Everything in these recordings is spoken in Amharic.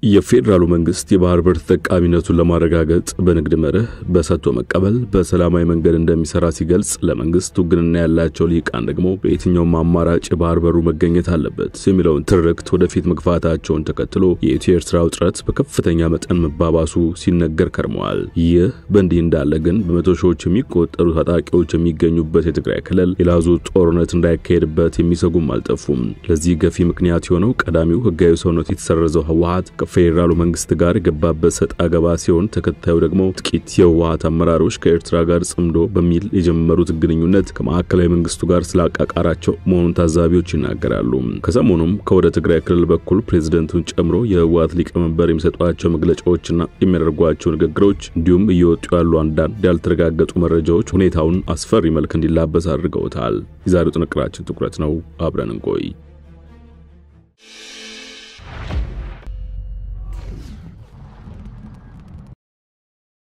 የፌደራሉ መንግስት የባህር በር ተጠቃሚነቱን ለማረጋገጥ በንግድ መርህ በሰጥቶ መቀበል በሰላማዊ መንገድ እንደሚሰራ ሲገልጽ ለመንግስት ውግንና ያላቸው ሊቃን ደግሞ በየትኛው አማራጭ ባህር በሩ መገኘት አለበት የሚለውን ትርክት ወደፊት መግፋታቸውን ተከትሎ የኢትዮ ኤርትራ ውጥረት በከፍተኛ መጠን መባባሱ ሲነገር ከርመዋል። ይህ በእንዲህ እንዳለ ግን በመቶ ሺዎች የሚቆጠሩ ታጣቂዎች የሚገኙበት የትግራይ ክልል የላዙ ጦርነት እንዳይካሄድበት የሚሰጉም አልጠፉም። ለዚህ ገፊ ምክንያት የሆነው ቀዳሚው ህጋዊ ሰውነት የተሰረዘው ህወሓት ከፌደራሉ መንግስት ጋር ገባበት ሰጣ ገባ ሲሆን ተከታዩ ደግሞ ጥቂት የህወሓት አመራሮች ከኤርትራ ጋር ጽምዶ በሚል የጀመሩት ግንኙነት ከማዕከላዊ መንግስቱ ጋር ስላቃቃራቸው መሆኑን ታዛቢዎች ይናገራሉ። ከሰሞኑም ከወደ ትግራይ ክልል በኩል ፕሬዝዳንቱን ጨምሮ የህወሓት ሊቀመንበር የሚሰጧቸው መግለጫዎችና የሚያደርጓቸው ንግግሮች እንዲሁም እየወጡ ያሉ አንዳንድ ያልተረጋገጡ መረጃዎች ሁኔታውን አስፈሪ መልክ እንዲላበስ አድርገውታል። የዛሬው ጥንቅራችን ትኩረት ነው። አብረን እንቆይ።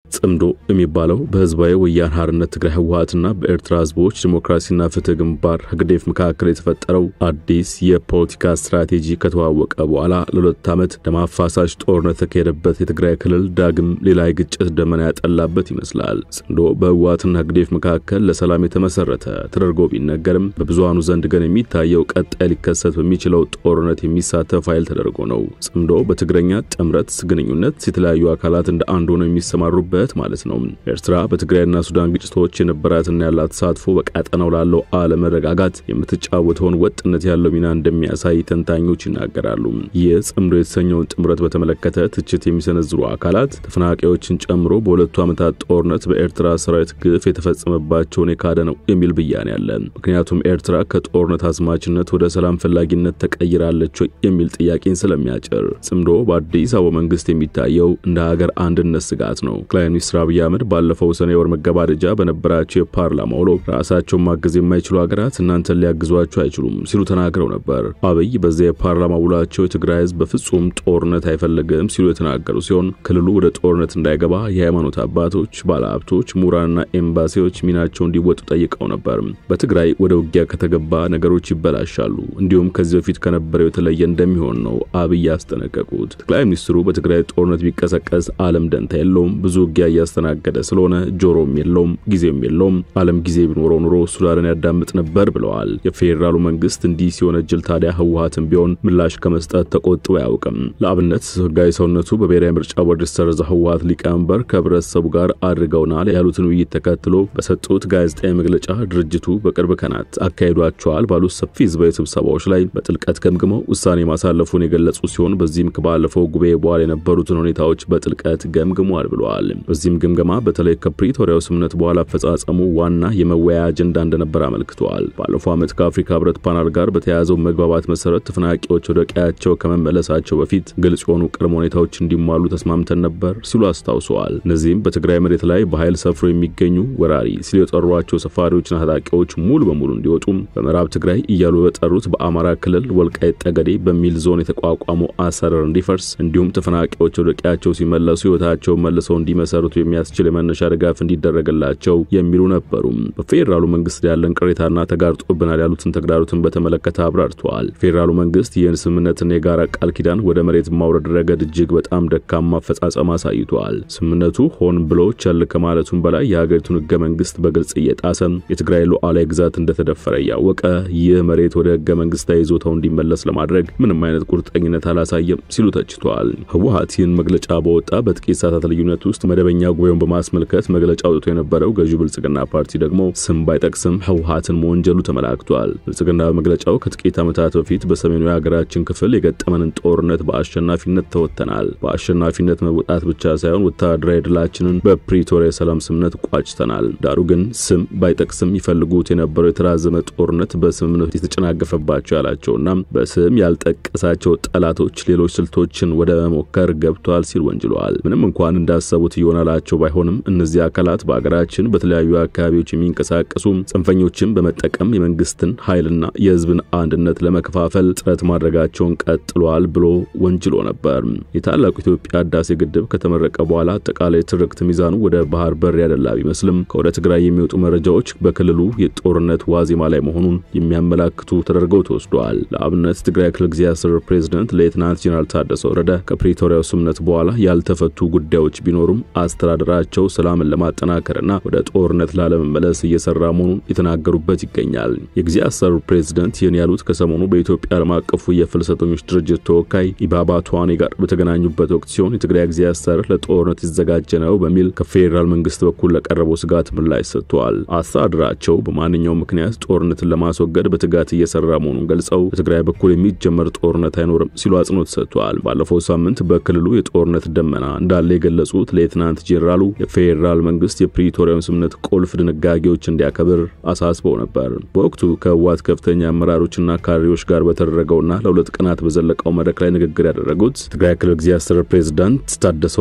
ጽምዶ የሚባለው በህዝባዊ ወያነ ሓርነት ትግራይ ህወሓትና በኤርትራ ህዝቦች ዲሞክራሲና ፍትህ ግንባር ህግዴፍ መካከል የተፈጠረው አዲስ የፖለቲካ ስትራቴጂ ከተዋወቀ በኋላ ለሁለት ዓመት ደማፋሳሽ ጦርነት ተካሄደበት የትግራይ ክልል ዳግም ሌላ ግጭት ደመና ያጠላበት ይመስላል። ጽምዶ በህወሓትና ህግዴፍ መካከል ለሰላም የተመሰረተ ተደርጎ ቢነገርም በብዙሃኑ ዘንድ ግን የሚታየው ቀጣይ ሊከሰት በሚችለው ጦርነት የሚሳተፍ ኃይል ተደርጎ ነው። ጽምዶ በትግረኛ ጥምረት ግንኙነት የተለያዩ አካላት እንደ አንድ ሆነው የሚሰማሩበት ማለት ነው። ኤርትራ በትግራይና ሱዳን ግጭቶች የነበራትና ያላት ተሳትፎ በቀጠናው ላለው አለመረጋጋት የምትጫወተውን ወጥነት ያለው ሚና እንደሚያሳይ ተንታኞች ይናገራሉ። የጽምዶ የተሰኘውን ጥምረት በተመለከተ ትችት የሚሰነዝሩ አካላት ተፈናቃዮችን ጨምሮ በሁለቱ ዓመታት ጦርነት በኤርትራ ሰራዊት ግፍ የተፈጸመባቸውን የካደ ነው የሚል ብያኔ አለ። ምክንያቱም ኤርትራ ከጦርነት አዝማችነት ወደ ሰላም ፈላጊነት ተቀይራለች የሚል ጥያቄን ስለሚያጭር ጽምዶ በአዲስ አበባ መንግስት የሚታየው እንደ ሀገር አንድነት ስጋት ነው። ሚኒስትር አብይ አህመድ ባለፈው ሰኔ ወር መገባደጃ በነበራቸው የፓርላማ ውሎ ራሳቸውን ማገዝ የማይችሉ ሀገራት እናንተን ሊያግዟቸው አይችሉም ሲሉ ተናግረው ነበር። አብይ በዚህ የፓርላማ ውሏቸው የትግራይ ህዝብ በፍጹም ጦርነት አይፈልግም ሲሉ የተናገሩ ሲሆን ክልሉ ወደ ጦርነት እንዳይገባ የሃይማኖት አባቶች፣ ባለሀብቶች፣ ምሁራንና ኤምባሲዎች ሚናቸውን እንዲወጡ ጠይቀው ነበር። በትግራይ ወደ ውጊያ ከተገባ ነገሮች ይበላሻሉ፣ እንዲሁም ከዚህ በፊት ከነበረው የተለየ እንደሚሆን ነው አብይ ያስጠነቀቁት። ጠቅላይ ሚኒስትሩ በትግራይ ጦርነት ቢቀሰቀስ ዓለም ደንታ የለውም፣ ብዙ ያስተናገደ ስለሆነ ጆሮም የለውም ጊዜም የለውም፣ ዓለም ጊዜ ቢኖረው ኑሮ ሱዳንን ያዳምጥ ነበር ብለዋል። የፌደራሉ መንግስት እንዲህ ሲሆን እጅል ታዲያ ህወሓትን ቢሆን ምላሽ ከመስጠት ተቆጥቦ ያውቅም። ለአብነት ህጋዊ ሰውነቱ በብሔራዊ ምርጫ ቦርድ የተሰረዘ ህወሓት ሊቀመንበር ከህብረተሰቡ ጋር አድርገውናል ያሉትን ውይይት ተከትሎ በሰጡት ጋዜጣዊ መግለጫ ድርጅቱ በቅርብ ቀናት አካሂዷቸዋል ባሉት ሰፊ ህዝባዊ ስብሰባዎች ላይ በጥልቀት ገምግመው ውሳኔ ማሳለፉን የገለጹ ሲሆን በዚህም ከባለፈው ጉባኤ በኋላ የነበሩትን ሁኔታዎች በጥልቀት ገምግመዋል ብለዋል። በዚህም ግምገማ በተለይ ከፕሪቶሪያው ስምምነት በኋላ አፈጻጸሙ ዋና የመወያያ አጀንዳ እንደነበር አመልክተዋል። ባለፈው ዓመት ከአፍሪካ ህብረት ፓናል ጋር በተያያዘው መግባባት መሰረት ተፈናቃዮች ወደ ቀያቸው ከመመለሳቸው በፊት ግልጽ የሆኑ ቅድመ ሁኔታዎች እንዲሟሉ ተስማምተን ነበር ሲሉ አስታውሰዋል። እነዚህም በትግራይ መሬት ላይ በኃይል ሰፍሮ የሚገኙ ወራሪ ሲሉ የጠሯቸው ሰፋሪዎችና ታጣቂዎች ሙሉ በሙሉ እንዲወጡ፣ በምዕራብ ትግራይ እያሉ በጠሩት በአማራ ክልል ወልቃይት ጠገዴ በሚል ዞን የተቋቋመው አሰራር እንዲፈርስ፣ እንዲሁም ተፈናቃዮች ወደ ቀያቸው ሲመለሱ ህይወታቸው መልሰው እንዲመሰርቱ የሚያስችል የመነሻ ድጋፍ እንዲደረግላቸው የሚሉ ነበሩ። በፌደራሉ መንግስት ያለን ቅሬታና ተጋርጦብናል ያሉትን ተግዳሮትን በተመለከተ አብራርተዋል። ፌደራሉ መንግስት ይህን ስምምነትና የጋራ ቃል ኪዳን ወደ መሬት ማውረድ ረገድ እጅግ በጣም ደካማ አፈጻጸም አሳይቷል። ስምምነቱ ሆን ብሎ ቸል ከማለቱም በላይ የሀገሪቱን ህገ መንግስት በግልጽ እየጣሰ የትግራይ ሉዓላዊ ግዛት እንደተደፈረ ያወቀ ይህ መሬት ወደ ህገ መንግስታዊ ይዞታው እንዲመለስ ለማድረግ ምንም አይነት ቁርጠኝነት አላሳየም ሲሉ ተችቷል። ህወሓት ይህን መግለጫ በወጣ በጥቂት ሰዓታት ልዩነት ውስጥ መደበኛ ጉባኤውን በማስመልከት መግለጫ አውጥቶ የነበረው ገዢው ብልጽግና ፓርቲ ደግሞ ስም ባይጠቅስም ህወሓትን መወንጀሉ ተመላክቷል። ብልጽግና በመግለጫው ከጥቂት ዓመታት በፊት በሰሜኑ የሀገራችን ክፍል የገጠመንን ጦርነት በአሸናፊነት ተወጥተናል። በአሸናፊነት መውጣት ብቻ ሳይሆን ወታደራዊ ድላችንን በፕሪቶሪያ ሰላም ስምምነት ቋጭተናል። ዳሩ ግን ስም ባይጠቅስም ይፈልጉት የነበረው የተራዘመ ጦርነት በስምምነት የተጨናገፈባቸው ያላቸውና በስም ያልጠቀሳቸው ጠላቶች ሌሎች ስልቶችን ወደ መሞከር ገብቷል ሲል ወንጅሏል። ምንም እንኳን እንዳሰቡት ይሆናል የተቻላቸው ባይሆንም እነዚህ አካላት በአገራችን በተለያዩ አካባቢዎች የሚንቀሳቀሱ ጽንፈኞችን በመጠቀም የመንግስትን ኃይልና የህዝብን አንድነት ለመከፋፈል ጥረት ማድረጋቸውን ቀጥሏል ብሎ ወንጅሎ ነበር። የታላቁ ኢትዮጵያ ህዳሴ ግድብ ከተመረቀ በኋላ አጠቃላይ ትርክት ሚዛኑ ወደ ባህር በር ያደላ ቢመስልም ከወደ ትግራይ የሚወጡ መረጃዎች በክልሉ የጦርነት ዋዜማ ላይ መሆኑን የሚያመላክቱ ተደርገው ተወስደዋል። ለአብነት ትግራይ ክልል ጊዜያዊ አስተዳደር ፕሬዝዳንት ሌተናንት ጄኔራል ታደሰ ወረደ ከፕሪቶሪያው ስምምነት በኋላ ያልተፈቱ ጉዳዮች ቢኖሩም አስተዳደራቸው ሰላምን ለማጠናከርና ወደ ጦርነት ላለመመለስ እየሰራ መሆኑን የተናገሩበት ይገኛል። የጊዜያዊ አስተዳደር ፕሬዝዳንት ይህን ያሉት ከሰሞኑ በኢትዮጵያ ዓለም አቀፉ የፍልሰተኞች ድርጅት ተወካይ ኢባባ ቱዋኔ ጋር በተገናኙበት ወቅት ሲሆን የትግራይ ጊዜያዊ አስተዳደር ለጦርነት የተዘጋጀ ነው በሚል ከፌደራል መንግስት በኩል ለቀረበው ስጋት ምላሽ ሰጥቷል። አስተዳደራቸው በማንኛውም ምክንያት ጦርነትን ለማስወገድ በትጋት እየሰራ መሆኑን ገልጸው በትግራይ በኩል የሚጀመር ጦርነት አይኖርም ሲሉ አጽንኦት ሰጥተዋል። ባለፈው ሳምንት በክልሉ የጦርነት ደመና እንዳለ የገለጹት ሌተናንት ጄኔራሉ የፌደራል መንግስት የፕሪቶሪያውን ስምምነት ቁልፍ ድንጋጌዎች እንዲያከብር አሳስበው ነበር። በወቅቱ ከህወሓት ከፍተኛ አመራሮችና ካድሬዎች ጋር በተደረገውና ለሁለት ቀናት በዘለቀው መድረክ ላይ ንግግር ያደረጉት ትግራይ ክልል ጊዜያዊ አስተዳደር ፕሬዝዳንት ታደሰ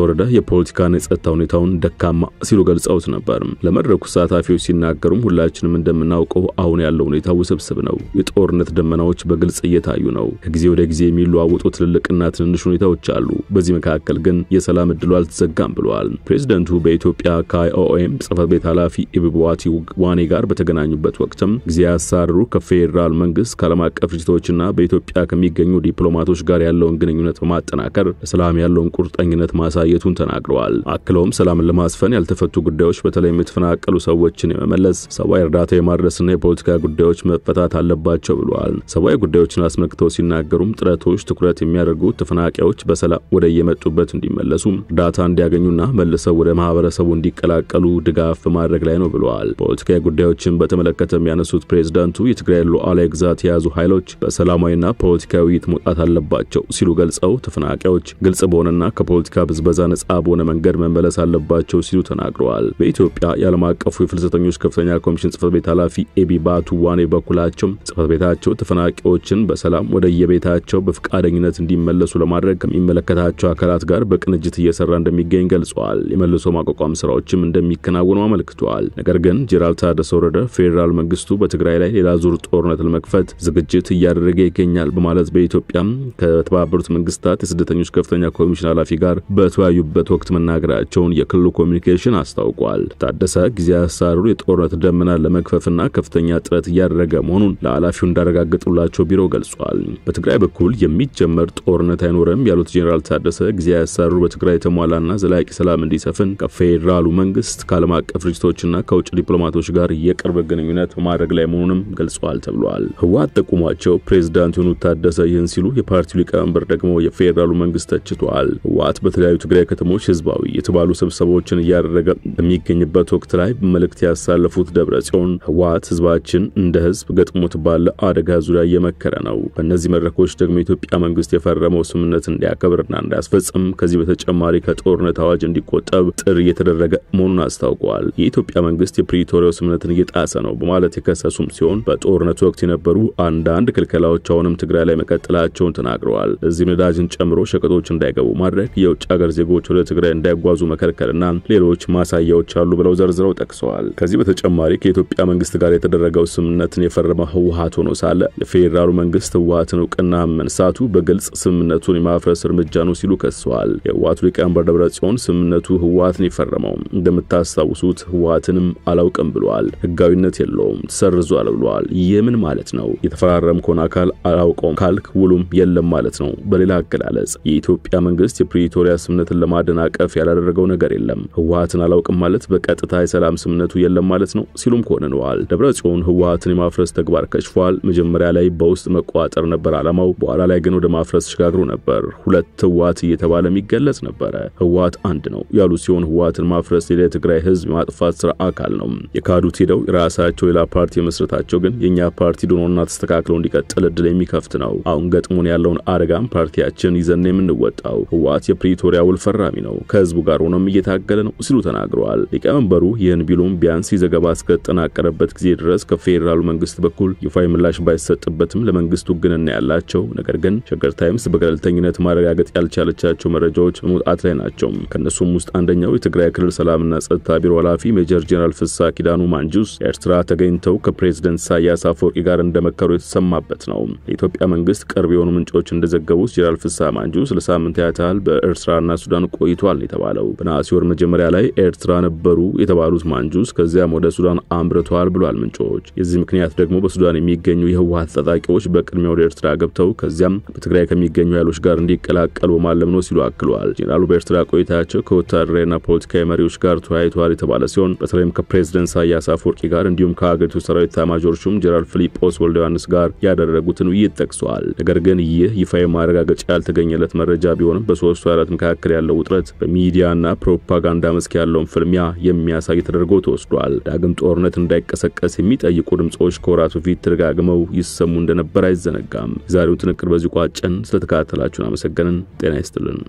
ወረደ የፖለቲካና የጸጥታ ሁኔታውን ደካማ ሲሉ ገልጸውት ነበር። ለመድረኩ ተሳታፊዎች ሲናገሩም ሁላችንም እንደምናውቀው አሁን ያለው ሁኔታ ውስብስብ ነው። የጦርነት ደመናዎች በግልጽ እየታዩ ነው። ከጊዜ ወደ ጊዜ የሚለዋወጡ ትልልቅና ትንንሽ ሁኔታዎች አሉ። በዚህ መካከል ግን የሰላም እድሉ አልተዘጋም ብለዋል። ፕሬዝዳንቱ በኢትዮጵያ ከአይኦኤም ጽሕፈት ቤት ኃላፊ ኢባባ ቱዋኔ ጋር በተገናኙበት ወቅትም ጊዜያዊ አስተዳደሩ ከፌደራል መንግስት ከዓለም አቀፍ ድርጅቶችና በኢትዮጵያ ከሚገኙ ዲፕሎማቶች ጋር ያለውን ግንኙነት በማጠናከር ለሰላም ያለውን ቁርጠኝነት ማሳየቱን ተናግረዋል። አክለውም ሰላምን ለማስፈን ያልተፈቱ ጉዳዮች በተለይም የተፈናቀሉ ሰዎችን የመመለስ ሰብአዊ እርዳታ የማድረስና የፖለቲካ ጉዳዮች መፈታት አለባቸው ብለዋል። ሰብአዊ ጉዳዮችን አስመልክተው ሲናገሩም ጥረቶች ትኩረት የሚያደርጉት ተፈናቃዮች በሰላም ወደ የመጡበት እንዲመለሱ እርዳታ እንዲያገኙና መልሰው ወደ ማህበረሰቡ እንዲቀላቀሉ ድጋፍ በማድረግ ላይ ነው ብለዋል። ፖለቲካዊ ጉዳዮችን በተመለከተ የሚያነሱት ፕሬዝዳንቱ የትግራይ ሉዓላዊ ግዛት የያዙ ኃይሎች በሰላማዊና ፖለቲካዊ ውይይት መውጣት አለባቸው ሲሉ ገልጸው ተፈናቃዮች ግልጽ በሆነና ከፖለቲካ ብዝበዛ ነጻ በሆነ መንገድ መመለስ አለባቸው ሲሉ ተናግረዋል። በኢትዮጵያ የዓለም አቀፉ የፍልሰተኞች ከፍተኛ ኮሚሽን ጽሕፈት ቤት ኃላፊ ኢባባ ቱዋኔ በኩላቸው ጽሕፈት ቤታቸው ተፈናቃዮችን በሰላም ወደ የቤታቸው በፍቃደኝነት እንዲመለሱ ለማድረግ ከሚመለከታቸው አካላት ጋር በቅንጅት እየሰራ እንደሚገኝ ገልጸዋል። የመልሶ ማቋቋም ስራዎችም እንደሚከናወኑ አመልክተዋል። ነገር ግን ጄኔራል ታደሰ ወረደ ፌደራል መንግስቱ በትግራይ ላይ ሌላ ዙር ጦርነት ለመክፈት ዝግጅት እያደረገ ይገኛል በማለት በኢትዮጵያ ከተባበሩት መንግስታት የስደተኞች ከፍተኛ ኮሚሽን ኃላፊ ጋር በተወያዩበት ወቅት መናገራቸውን የክልሉ ኮሚኒኬሽን አስታውቋል። ታደሰ ጊዜያዊ አስተዳደሩ የጦርነት ደመና ለመክፈፍና ከፍተኛ ጥረት እያደረገ መሆኑን ለኃላፊው እንዳረጋገጡላቸው ቢሮ ገልጿል። በትግራይ በኩል የሚጀመር ጦርነት አይኖርም ያሉት ጄኔራል ታደሰ ጊዜያዊ አስተዳደሩ በትግራይ የተሟላና ዘላቂ ሰላም እንዲሰፍን ከፌደራሉ መንግስት ከዓለም አቀፍ ድርጅቶችና ከውጭ ዲፕሎማቶች ጋር የቅርብ ግንኙነት በማድረግ ላይ መሆኑንም ገልጿል ተብሏል። ህወሓት ጠቁሟቸው ፕሬዝዳንት የሆኑት ታደሰ ይህን ሲሉ የፓርቲው ሊቀመንበር ደግሞ የፌደራሉ መንግስት ተችቷል። ህወሓት በተለያዩ ትግራይ ከተሞች ህዝባዊ የተባሉ ስብሰባዎችን እያደረገ በሚገኝበት ወቅት ላይ መልእክት ያሳለፉት ደብረጽዮን ህወሓት ህዝባችን እንደ ህዝብ ገጥሞት ባለ አደጋ ዙሪያ እየመከረ ነው። በእነዚህ መድረኮች ደግሞ የኢትዮጵያ መንግስት የፈረመው ስምምነት እንዲያከብርና እንዲያስፈጽም ከዚህ በተጨማሪ ከጦርነት አዋጅ እንዲቆጠብ ጥሪ እየተደረገ መሆኑን አስታውቀዋል። የኢትዮጵያ መንግስት የፕሪቶሪያው ስምምነትን እየጣሰ ነው በማለት የከሰሱም ሲሆን በጦርነቱ ወቅት የነበሩ አንዳንድ ክልከላዎች አሁንም ትግራይ ላይ መቀጠላቸውን ተናግረዋል። እዚህም ነዳጅን ጨምሮ ሸቀጦች እንዳይገቡ ማድረግ፣ የውጭ ሀገር ዜጎች ወደ ትግራይ እንዳይጓዙ መከልከልና ሌሎች ማሳያዎች አሉ ብለው ዘርዝረው ጠቅሰዋል። ከዚህ በተጨማሪ ከኢትዮጵያ መንግስት ጋር የተደረገው ስምምነትን የፈረመ ህወሓት ሆኖ ሳለ የፌደራሉ መንግስት ህወሓትን እውቅና መንሳቱ በግልጽ ስምምነቱን የማፍረስ እርምጃ ነው ሲሉ ከሰዋል። የህወሓቱ ሊቀመንበር ደብረጽዮን ስምምነቱ ህወሓትን የፈረመው እንደምታስታውሱት ህወሓትንም አላውቅም ብለዋል። ህጋዊነት የለውም ተሰርዟል ብለዋል። የምን ማለት ነው? የተፈራረምከውን አካል አላውቀውም ካልክ ውሉም የለም ማለት ነው። በሌላ አገላለጽ የኢትዮጵያ መንግስት የፕሪቶሪያ ስምምነትን ለማደናቀፍ ያላደረገው ነገር የለም። ህወሓትን አላውቅም ማለት በቀጥታ የሰላም ስምምነቱ የለም ማለት ነው ሲሉም ኮንነዋል። ደብረጽዮን ህወሓትን የማፍረስ ተግባር ከሽፏል። መጀመሪያ ላይ በውስጥ መቋጠር ነበር ዓላማው፣ በኋላ ላይ ግን ወደ ማፍረስ ተሻግሮ ነበር። ሁለት ህወሓት እየተባለ የሚገለጽ ነበር። ህወሓት አንድ ነው ያሉ ሲሆን ህወሓትን ማፍረስ የትግራይ ህዝብ ማጥፋት ስራ አካል ነው። የካዱት ሄደው ራሳቸው ሌላ ፓርቲ መስረታቸው ግን የኛ ፓርቲ ዶኖና ተስተካክሎ እንዲቀጥል እድል የሚከፍት ነው። አሁን ገጥሞን ያለውን አደጋም ፓርቲያችን ይዘን የምንወጣው። ህወሓት የፕሪቶሪያ ውል ፈራሚ ነው፣ ከህዝቡ ጋር ሆኖም እየታገለ ነው ሲሉ ተናግረዋል። ሊቀመንበሩ ይህን ቢሉም ቢያንስ ዘገባ እስከተጠናቀረበት ጊዜ ድረስ ከፌደራሉ መንግስት በኩል ይፋዊ ምላሽ ባይሰጥበትም ለመንግስቱ ግንና ያላቸው ነገር ግን ሸገር ታይምስ በገለልተኝነት ማረጋገጥ ያልቻለቻቸው መረጃዎች በመውጣት ላይ ናቸው። ከነሱም ውስጥ አንደኛው የትግራይ ክልል ሰላምና ጸጥታ ቢሮ ኃላፊ ሜጀር ጀነራል ፍሳ ኪዳኑ ማንጁስ ኤርትራ ተገኝተው ከፕሬዝዳንት ኢሳያስ አፈወርቂ ጋር እንደመከሩ የተሰማበት ነው። የኢትዮጵያ መንግስት ቅርብ የሆኑ ምንጮች እንደዘገቡት ጀነራል ፍሳ ማንጁስ ለሳምንት ያህል በኤርትራና ሱዳን ቆይቷል የተባለው በነሐሴ ወር መጀመሪያ ላይ ኤርትራ ነበሩ የተባሉት ማንጁስ ከዚያም ወደ ሱዳን አምርተዋል ብሏል ምንጮች። የዚህ ምክንያት ደግሞ በሱዳን የሚገኙ የህወሓት ታጣቂዎች በቅድሚያ ወደ ኤርትራ ገብተው ከዚያም በትግራይ ከሚገኙ ኃይሎች ጋር እንዲቀላቀሉ ማለም ነው ሲሉ አክለዋል። ጀነራሉ በኤርትራ ቆይታቸው ከወታደራዊና ፖለቲካዊ መሪዎች ጋር ተወያይተዋል የተባለ ሲሆን በተለይም ከፕሬዝዳንት ኢሳያስ አፈወርቂ ጋር እንዲሁም ከሀገሪቱ ሰራዊት ኤታማዦር ሹም ጀነራል ፊሊጶስ ወልደ ዮሐንስ ጋር ያደረጉትን ውይይት ጠቅሰዋል። ነገር ግን ይህ ይፋዊ ማረጋገጫ ያልተገኘለት መረጃ ቢሆንም በሶስቱ ኃይላት መካከል ያለው ውጥረት በሚዲያና ፕሮፓጋንዳ መስክ ያለውን ፍልሚያ የሚያሳይ ተደርጎ ተወስዷል። ዳግም ጦርነት እንዳይቀሰቀስ የሚጠይቁ ድምጾች ከወራት በፊት ተደጋግመው ይሰሙ እንደነበር አይዘነጋም። ዛሬው ጥንቅር በዚህ ቋጨን። ስለተከታተላችሁን አመሰግነን። ጤና ይስጥልን።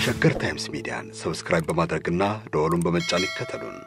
ሸገር ታይምስ ሚዲያን ሰብስክራይብ በማድረግና ደወሉን በመጫን ይከተሉን።